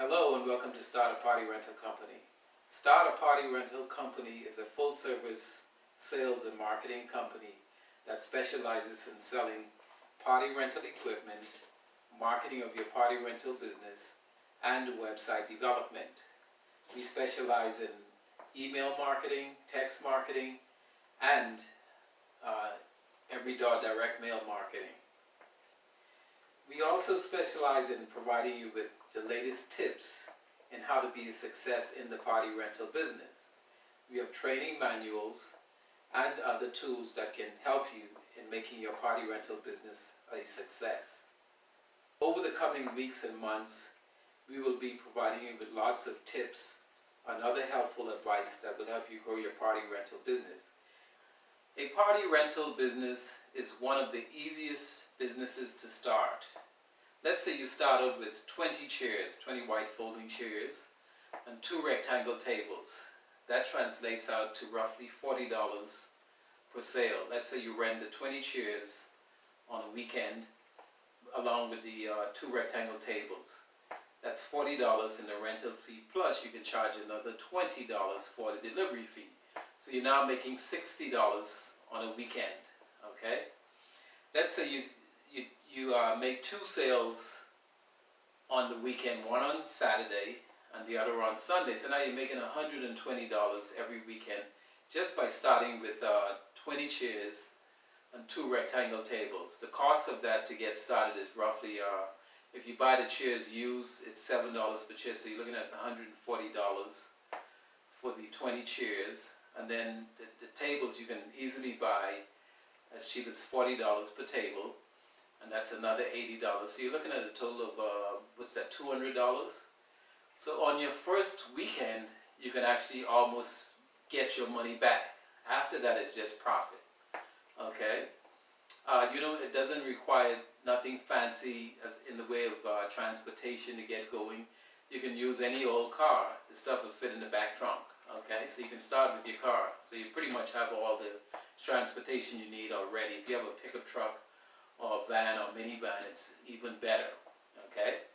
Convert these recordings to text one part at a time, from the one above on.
Hello and welcome to Start a Party Rental Company. Start a Party Rental Company is a full-service sales and marketing company that specializes in selling party rental equipment, marketing of your party rental business, and website development. We specialize in email marketing, text marketing, and every-door direct mail marketing. We also specialize in providing you with the latest tips in how to be a success in the party rental business. We have training manuals and other tools that can help you in making your party rental business a success. Over the coming weeks and months, we will be providing you with lots of tips and other helpful advice that will help you grow your party rental business. A party rental business is one of the easiest businesses to start. Let's say you started with 20 chairs, 20 white folding chairs, and 2 rectangle tables. That translates out to roughly $40 per sale. Let's say you rent the 20 chairs on a weekend along with the 2 rectangle tables. That's $40 in the rental fee, plus you can charge another $20 for the delivery fee. So you're now making $60 on a weekend, okay? Let's say you make 2 sales on the weekend, one on Saturday and the other on Sunday. So now you're making $120 every weekend just by starting with 20 chairs and 2 rectangle tables. The cost of that to get started is roughly, if you buy the chairs used, it's $7 per chair, so you're looking at $140 for the 20 chairs. And then the tables you can easily buy as cheap as $40 per table, and that's another $80. So you're looking at a total of, $200? So on your first weekend, you can actually almost get your money back. After that, it's just profit, okay? It doesn't require nothing fancy as in the way of transportation to get going. You can use any old car. The stuff will fit in the back trunk, okay? So you can start with your car. So you pretty much have all the transportation you need already. If you have a pickup truck or a van or minivan, it's even better, okay?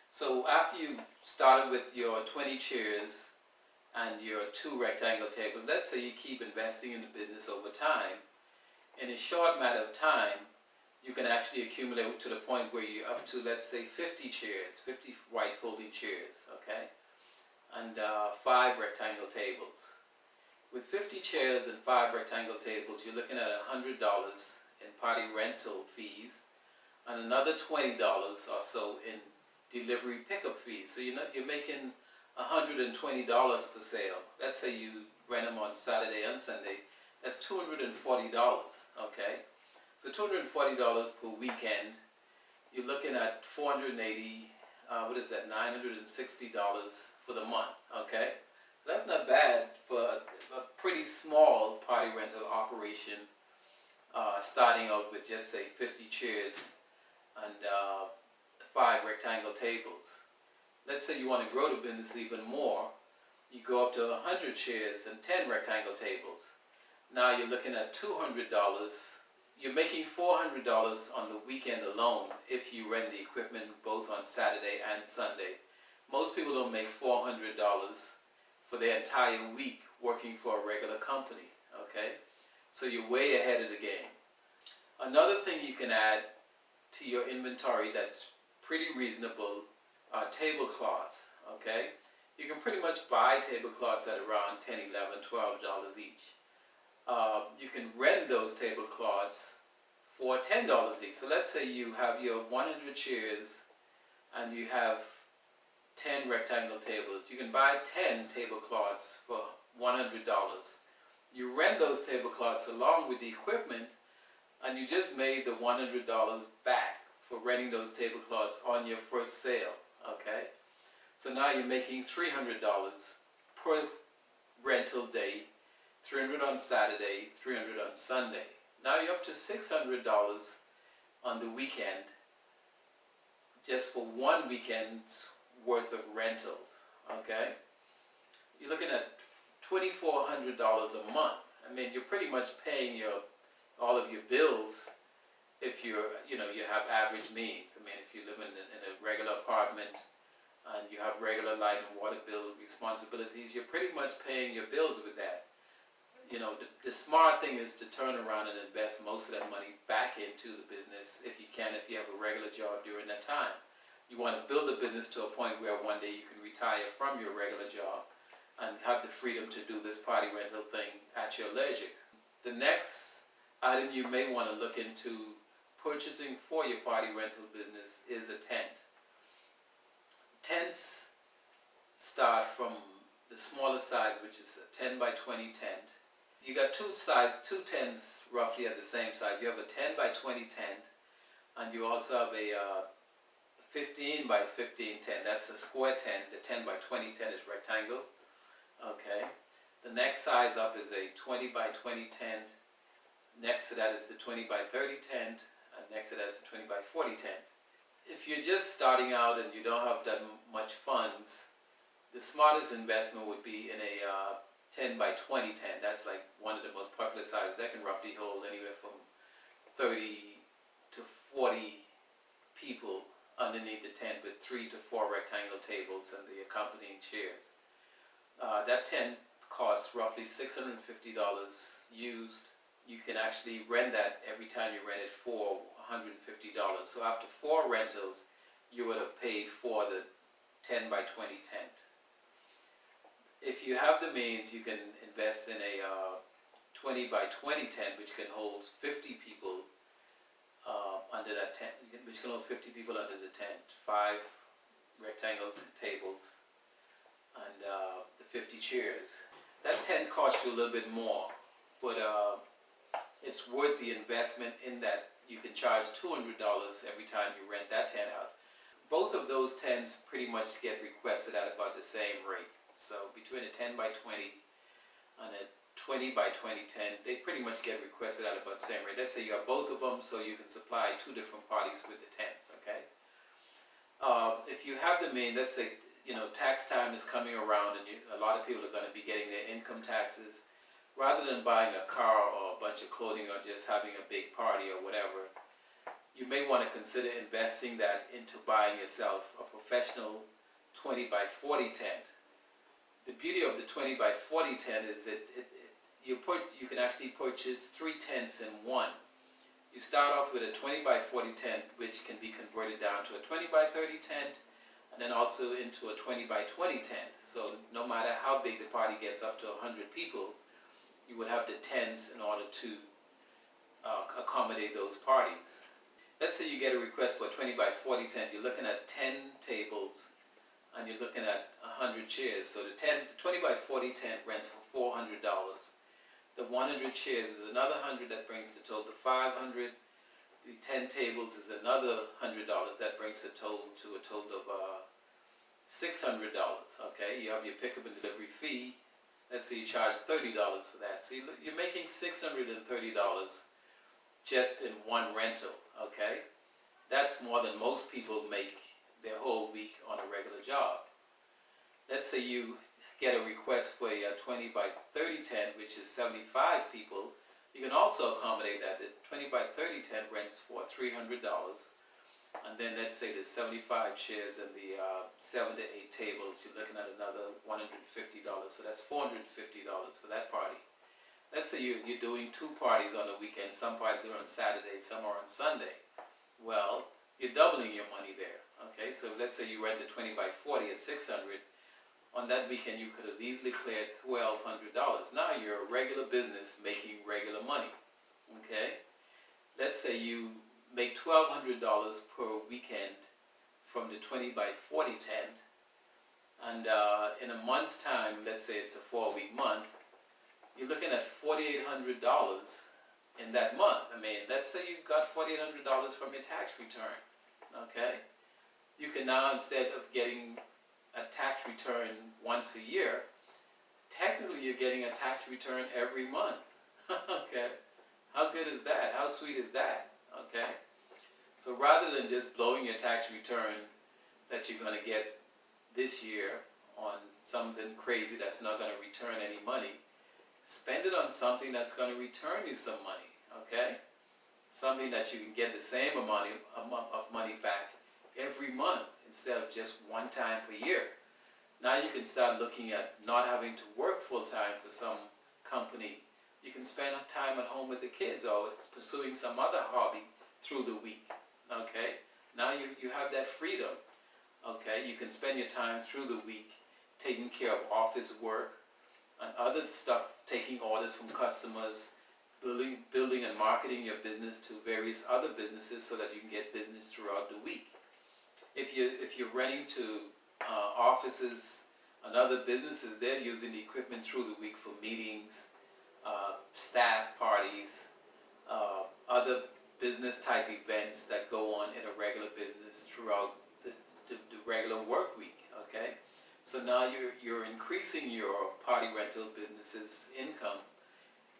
So after you've started with your 20 chairs and your 2 rectangle tables, let's say you keep investing in the business over time. In a short matter of time, you can actually accumulate to the point where you're up to, let's say, 50 chairs, 50 white folding chairs, okay? And 5 rectangle tables. With 50 chairs and 5 rectangle tables, you're looking at $100 in party rental fees and another $20 or so in delivery pickup fees. So you're making $120 per sale. Let's say you rent them on Saturday and Sunday. That's $240, okay? So $240 per weekend. You're looking at $480, $960 for the month, okay? So that's not bad for a pretty small party rental operation, starting out with just say 50 chairs and 5 rectangle tables. Let's say you want to grow the business even more. You go up to 100 chairs and 10 rectangle tables. Now you're looking at $200. You're making $400 on the weekend alone if you rent the equipment both on Saturday and Sunday. Most people don't make $400 for their entire week working for a regular company, okay? So you're way ahead of the game. Another thing you can add to your inventory that's pretty reasonable are tablecloths, okay? You can pretty much buy tablecloths at around $10, $11, $12 each. You can rent those tablecloths for $10 each. So let's say you have your 100 chairs and you have 10 rectangle tables. You can buy 10 tablecloths for $100. You rent those tablecloths along with the equipment, and you just made the $100 back for renting those tablecloths on your first sale, okay? So now you're making $300 per rental day, $300 on Saturday, $300 on Sunday. Now you're up to $600 on the weekend, just for one weekend's worth of rentals, okay? You're looking at $2,400 a month. I mean, you're pretty much paying all of your bills if you have average means. I mean, if you live in a regular apartment and you have regular light and water bill responsibilities, you're pretty much paying your bills with that. The smart thing is to turn around and invest most of that money back into the business if you can, if you have a regular job during that time. You want to build a business to a point where one day you can retire from your regular job and have the freedom to do this party rental thing at your leisure. The next item you may want to look into purchasing for your party rental business is a tent. Tents start from the smaller size, which is a 10 by 20 tent. You got two tents roughly at the same size. You have a 10 by 20 tent, and you also have a 15 by 15 tent. That's a square tent. The 10 by 20 tent is rectangle. Okay. The next size up is a 20 by 20 tent. Next to that is the 20 by 30 tent, and next to that is the 20 by 40 tent. If you're just starting out and you don't have that much funds, the smartest investment would be in a 10 by 20 tent. That's like one of the most popular sizes. That can roughly hold anywhere from 30 to 40 people underneath the tent with 3 to 4 rectangular tables and the accompanying chairs. That tent costs roughly $650 used. You can actually rent that every time you rent it for $150. So after 4 rentals, you would have paid for the 10 by 20 tent. If you have the means, you can invest in a 20 by 20 tent, which can hold 50 people under that tent, which can hold 50 people under the tent. 5 rectangle tables and the 50 chairs. That tent costs you a little bit more, but it's worth the investment in that. You can charge $200 every time you rent that tent out. Both of those tents pretty much get requested at about the same rate. So between a 10 by 20 and a 20 by 20 tent, they pretty much get requested at about the same rate. Let's say you have both of them, so you can supply 2 different parties with the tents, okay? If you have the means, let's say, tax time is coming around and a lot of people are going to be getting their income taxes. Rather than buying a car or a bunch of clothing or just having a big party or whatever, you may want to consider investing that into buying yourself a professional 20 by 40 tent. The beauty of the 20 by 40 tent is you can actually purchase 3 tents in one. You start off with a 20 by 40 tent, which can be converted down to a 20 by 30 tent, and then also into a 20 by 20 tent. So no matter how big the party gets, up to 100 people, you would have the tents in order to accommodate those parties. Let's say you get a request for a 20 by 40 tent. You're looking at 10 tables and you're looking at 100 chairs. So the 20 by 40 tent rents for $400. The 100 chairs is another $100. That brings the total to $500. The 10 tables is another $100. That brings the total to a total of $600. Okay, you have your pickup and delivery fee. Let's say you charge $30 for that. So you're making $630 just in one rental, okay? That's more than most people make their whole week on a regular job. Let's say you get a request for a 20 by 30 tent, which is 75 people. You can also accommodate that. The 20 by 30 tent rents for $300. And then let's say there's 75 chairs and the 7 to 8 tables, you're looking at another $150. So that's $450 for that party. Let's say you're doing 2 parties on the weekend. Some parties are on Saturday, some are on Sunday. Well, you're doubling your money there. Okay, so let's say you rent the 20 by 40 at $600. On that weekend, you could have easily cleared $1,200. Now you're a regular business making regular money. Okay, let's say you make $1,200 per weekend from the 20 by 40 tent, and in a month's time, let's say it's a 4-week month, you're looking at $4,800 in that month. I mean, let's say you got $4,800 from your tax return. Okay, you can now, instead of getting a tax return once a year, technically you're getting a tax return every month. Okay, how good is that? How sweet is that? Okay, so rather than just blowing your tax return that you're going to get this year on something crazy that's not going to return any money, spend it on something that's going to return you some money. Okay, something that you can get the same amount of money back every month instead of just one time per year. Now you can start looking at not having to work full time for some company. You can spend time at home with the kids or pursuing some other hobby through the week. Okay? Now you have that freedom. Okay? You can spend your time through the week taking care of office work and other stuff, taking orders from customers, building and marketing your business to various other businesses so that you can get business throughout the week. If you're renting to offices and other businesses, they're using the equipment through the week for meetings, staff parties, other business type events that go on in a regular business throughout the regular work week. Okay, so now you're increasing your party rental business's income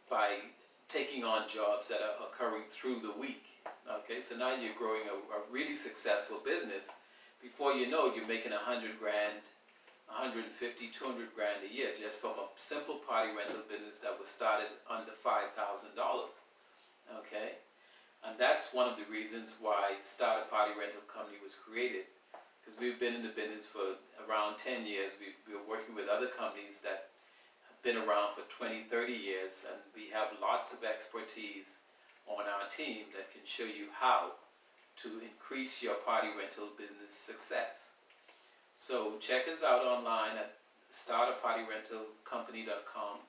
by taking on jobs that are occurring through the week. Okay, so now you're growing a really successful business. Before you know it, you're making $100 grand, 150, 200 grand a year just from a simple party rental business that was started under $5,000. Okay, and that's one of the reasons why Start a Party Rental Company was created, because we've been in the business for around 10 years. We're working with other companies that have been around for 20, 30 years, and we have lots of expertise on our team that can show you how to increase your party rental business success. So check us out online at startapartyrentalcompany.com.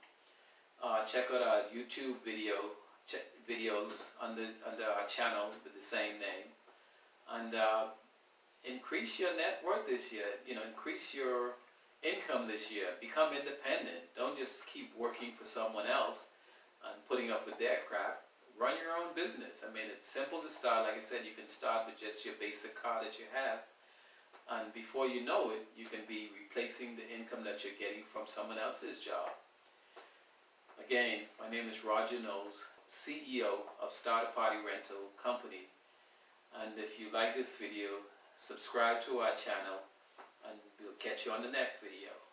Check out our YouTube videos under our channel with the same name, and increase your net worth this year. Increase your income this year. Become independent. Don't just keep working for someone else and putting up with their crap. Run your own business. I mean, it's simple to start. Like I said, you can start with just your basic car that you have, and before you know it, you can be replacing the income that you're getting from someone else's job. Again, my name is Roger Knowles, CEO of Start a Party Rental Company. And if you like this video, subscribe to our channel, and we'll catch you on the next video.